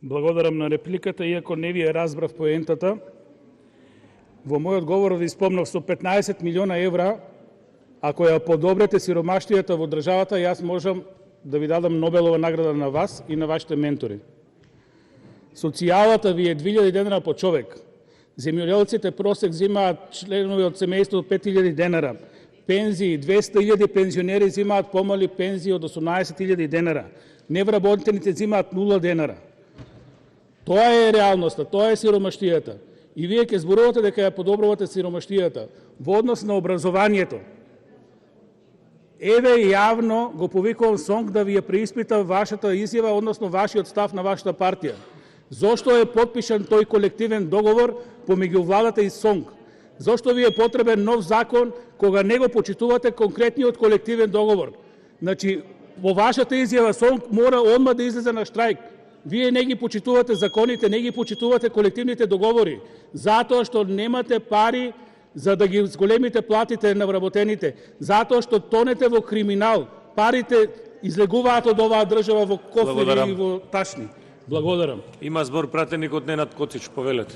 Благодарам на репликата, иако не ви ја разбрав поентата. Во мојот говор ви спомнав со 15 милиона евра, ако ја подобрете сиромаштијата во државата, јас можам да ви дадам Нобелова награда на вас и на вашите ментори. Социјалата ви е 2000 денара по човек. Земјоделците просек земаат членови од семејството 5000 денара. Пензии 200.000 пензионери земаат помали пензии од 18.000 денара. Невработените земаат 0 денара. Тоа е реалноста, тоа е сиромаштијата. И вие ќе зборувате дека ја подобрувате сиромаштијата во однос на образованието. Еве јавно го повикувам Сонк да ви ја преиспита вашата изјава, односно вашиот став на вашата партија. Зошто е потпишан тој колективен договор помеѓу владата и Сонк? Зошто ви е потребен нов закон кога не го почитувате конкретниот колективен договор? Значи, во вашата изјава Сонк мора одма да излезе на штрајк. Вие не ги почитувате законите, не ги почитувате колективните договори, затоа што немате пари за да ги зголемите платите на вработените, затоа што тонете во криминал. Парите излегуваат од оваа држава во кофри и во ташни. Благодарам. Има збор пратеник од Ненад Коцич, повелете.